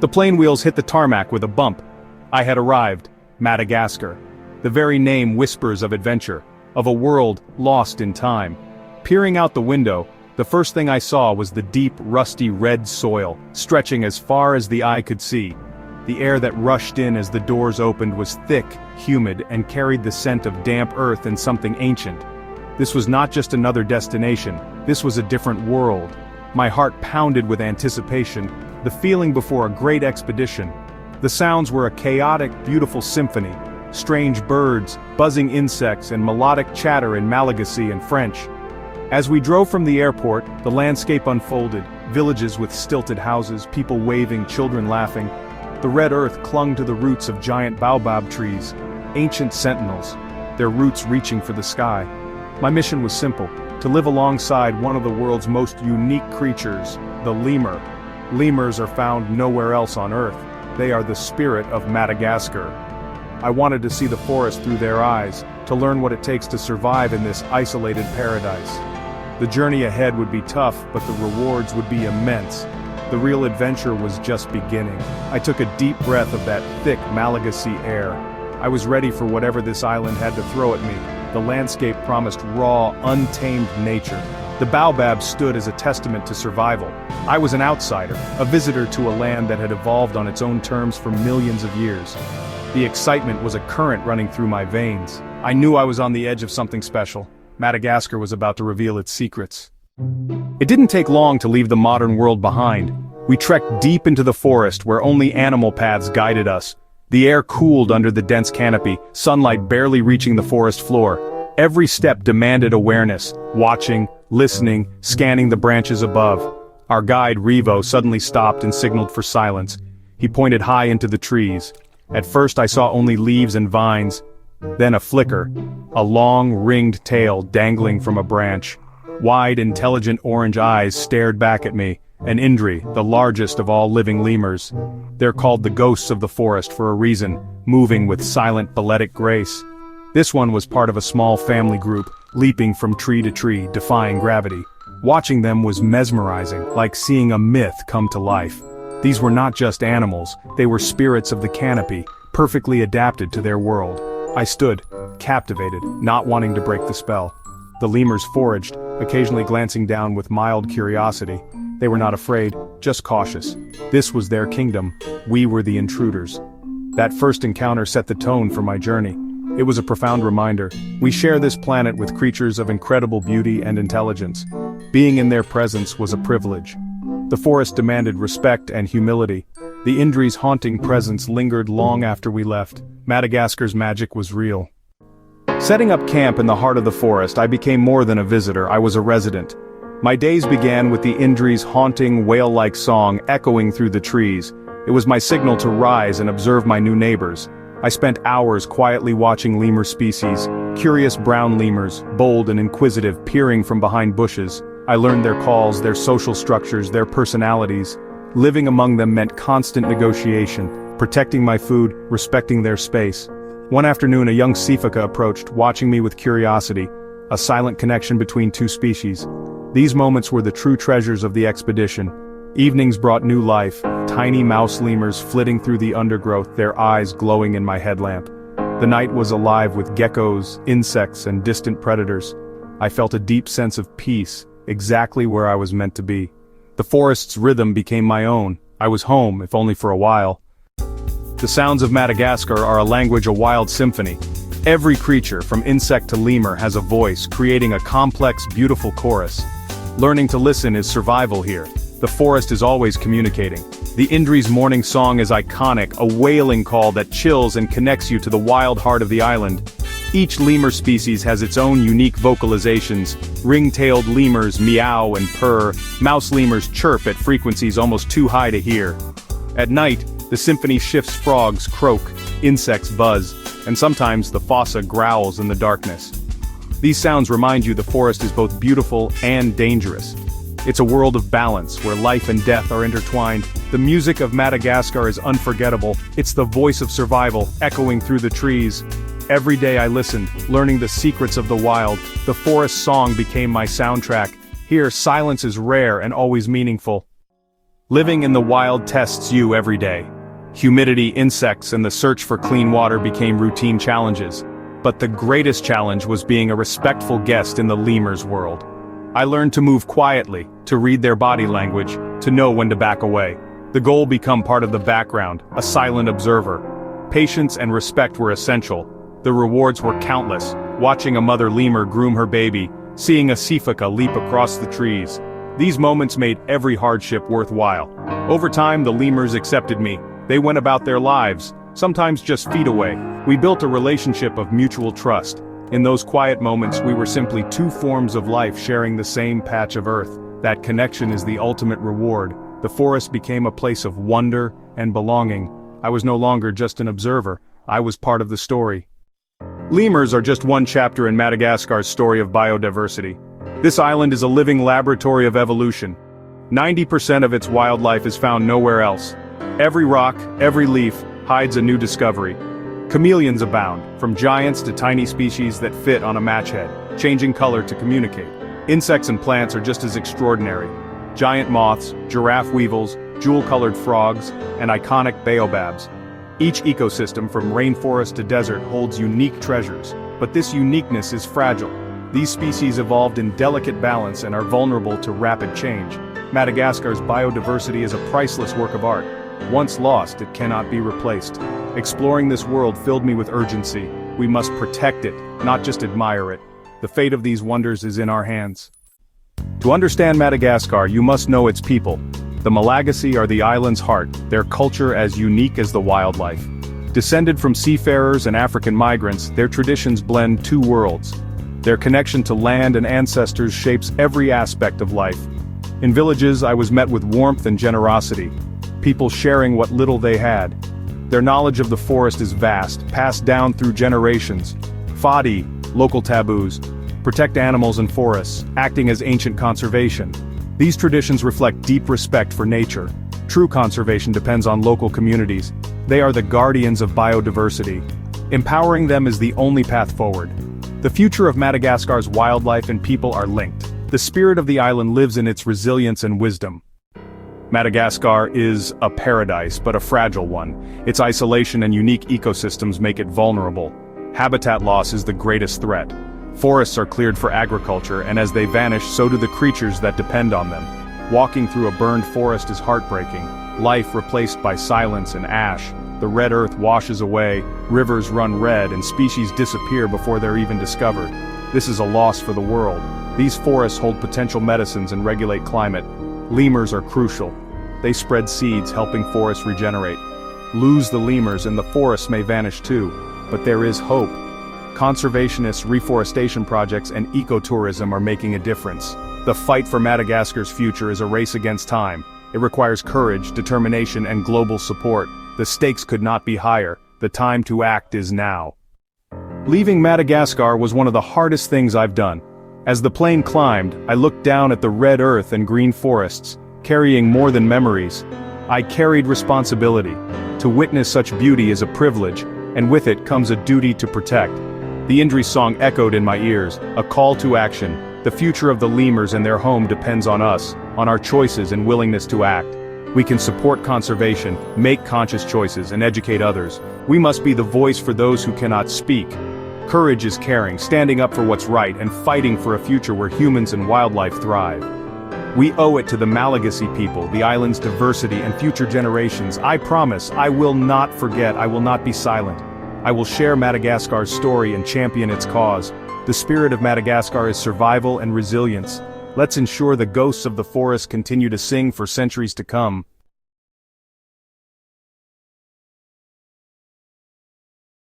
The plane wheels hit the tarmac with a bump. I had arrived. Madagascar. The very name whispers of adventure, of a world lost in time. Peering out the window, the first thing I saw was the deep, rusty red soil, stretching as far as the eye could see. The air that rushed in as the doors opened was thick, humid, and carried the scent of damp earth and something ancient. This was not just another destination, this was a different world. My heart pounded with anticipation, the feeling before a great expedition. The sounds were a chaotic, beautiful symphony. Strange birds, buzzing insects, and melodic chatter in Malagasy and French. As we drove from the airport, the landscape unfolded, villages with stilted houses, people waving, children laughing. The red earth clung to the roots of giant baobab trees, ancient sentinels, their roots reaching for the sky. My mission was simple, to live alongside one of the world's most unique creatures, the lemur. Lemurs are found nowhere else on Earth. They are the spirit of Madagascar. I wanted to see the forest through their eyes, to learn what it takes to survive in this isolated paradise. The journey ahead would be tough, but the rewards would be immense. The real adventure was just beginning. I took a deep breath of that thick Malagasy air. I was ready for whatever this island had to throw at me. The landscape promised raw, untamed nature. The baobabs stood as a testament to survival. I was an outsider, a visitor to a land that had evolved on its own terms for millions of years. The excitement was a current running through my veins. I knew I was on the edge of something special. Madagascar was about to reveal its secrets. It didn't take long to leave the modern world behind. We trekked deep into the forest where only animal paths guided us. The air cooled under the dense canopy, sunlight barely reaching the forest floor. Every step demanded awareness, watching, listening, scanning the branches above. Our guide Revo suddenly stopped and signaled for silence. He pointed high into the trees. At first I saw only leaves and vines. Then a flicker. A long, ringed tail dangling from a branch. Wide, intelligent orange eyes stared back at me. An Indri, the largest of all living lemurs. They're called the ghosts of the forest for a reason, moving with silent, balletic grace. This one was part of a small family group, leaping from tree to tree, defying gravity. Watching them was mesmerizing, like seeing a myth come to life. These were not just animals, they were spirits of the canopy, perfectly adapted to their world. I stood, captivated, not wanting to break the spell. The lemurs foraged, occasionally glancing down with mild curiosity. They were not afraid, just cautious. This was their kingdom, we were the intruders. That first encounter set the tone for my journey. It was a profound reminder. We share this planet with creatures of incredible beauty and intelligence. Being in their presence was a privilege. The forest demanded respect and humility. The Indri's haunting presence lingered long after we left. Madagascar's magic was real. Setting up camp in the heart of the forest, I became more than a visitor, I was a resident. My days began with the Indri's haunting, whale-like song echoing through the trees. It was my signal to rise and observe my new neighbors. I spent hours quietly watching lemur species, curious brown lemurs, bold and inquisitive, peering from behind bushes. I learned their calls, their social structures, their personalities. Living among them meant constant negotiation, protecting my food, respecting their space. One afternoon a young sifaka approached, watching me with curiosity, a silent connection between two species. These moments were the true treasures of the expedition. Evenings brought new life, tiny mouse lemurs flitting through the undergrowth, their eyes glowing in my headlamp. The night was alive with geckos, insects, and distant predators. I felt a deep sense of peace, exactly where I was meant to be. The forest's rhythm became my own. I was home, if only for a while. The sounds of Madagascar are a language, a wild symphony. Every creature, from insect to lemur, has a voice, creating a complex, beautiful chorus. Learning to listen is survival here. The forest is always communicating. The Indri's morning song is iconic, a wailing call that chills and connects you to the wild heart of the island. Each lemur species has its own unique vocalizations. Ring-tailed lemurs meow and purr, mouse lemurs chirp at frequencies almost too high to hear. At night, the symphony shifts, frogs croak, insects buzz, and sometimes the fossa growls in the darkness. These sounds remind you the forest is both beautiful and dangerous. It's a world of balance, where life and death are intertwined. The music of Madagascar is unforgettable. It's the voice of survival, echoing through the trees. Every day I listened, learning the secrets of the wild. The forest song became my soundtrack. Here, silence is rare and always meaningful. Living in the wild tests you every day. Humidity, insects, and the search for clean water became routine challenges. But the greatest challenge was being a respectful guest in the lemurs world. I learned to move quietly, to read their body language, to know when to back away. The goal become part of the background, a silent observer. Patience and respect were essential. The rewards were countless, watching a mother lemur groom her baby, seeing a sifika leap across the trees. These moments made every hardship worthwhile. Over time, the lemurs accepted me. They went about their lives, sometimes just feet away. We built a relationship of mutual trust. In those quiet moments, we were simply two forms of life sharing the same patch of earth. That connection is the ultimate reward. The forest became a place of wonder and belonging. I was no longer just an observer. I was part of the story. Lemurs are just one chapter in Madagascar's story of biodiversity. This island is a living laboratory of evolution. 90% of its wildlife is found nowhere else. Every rock, every leaf, hides a new discovery. Chameleons abound, from giants to tiny species that fit on a match head, changing color to communicate. Insects and plants are just as extraordinary. Giant moths, giraffe weevils, jewel-colored frogs, and iconic baobabs. Each ecosystem, from rainforest to desert, holds unique treasures, but this uniqueness is fragile. These species evolved in delicate balance and are vulnerable to rapid change. Madagascar's biodiversity is a priceless work of art. Once lost, it cannot be replaced. Exploring this world filled me with urgency. We must protect it, not just admire it. The fate of these wonders is in our hands. To understand Madagascar, you must know its people. The Malagasy are the island's heart, their culture as unique as the wildlife. Descended from seafarers and African migrants, their traditions blend two worlds. Their connection to land and ancestors shapes every aspect of life. In villages, I was met with warmth and generosity. People sharing what little they had. Their knowledge of the forest is vast, passed down through generations. Fadi, local taboos, protect animals and forests, acting as ancient conservation. These traditions reflect deep respect for nature. True conservation depends on local communities. They are the guardians of biodiversity. Empowering them is the only path forward. The future of Madagascar's wildlife and people are linked. The spirit of the island lives in its resilience and wisdom. Madagascar is a paradise, but a fragile one. Its isolation and unique ecosystems make it vulnerable. Habitat loss is the greatest threat. Forests are cleared for agriculture, and as they vanish, so do the creatures that depend on them. Walking through a burned forest is heartbreaking. Life replaced by silence and ash. The red earth washes away, rivers run red, and species disappear before they're even discovered. This is a loss for the world. These forests hold potential medicines and regulate climate. Lemurs are crucial. They spread seeds, helping forests regenerate. Lose the lemurs and the forests may vanish too. But there is hope. Conservationists, reforestation projects, and ecotourism are making a difference. The fight for Madagascar's future is a race against time. It requires courage, determination, and global support. The stakes could not be higher. The time to act is now. Leaving Madagascar was one of the hardest things I've done. As the plane climbed, I looked down at the red earth and green forests, carrying more than memories. I carried responsibility. To witness such beauty is a privilege, and with it comes a duty to protect. The Indri song echoed in my ears, a call to action. The future of the lemurs and their home depends on us, on our choices and willingness to act. We can support conservation, make conscious choices, and educate others. We must be the voice for those who cannot speak. Courage is caring, standing up for what's right, and fighting for a future where humans and wildlife thrive. We owe it to the Malagasy people, the island's diversity, and future generations. I promise, I will not forget, I will not be silent. I will share Madagascar's story and champion its cause. The spirit of Madagascar is survival and resilience. Let's ensure the ghosts of the forest continue to sing for centuries to come.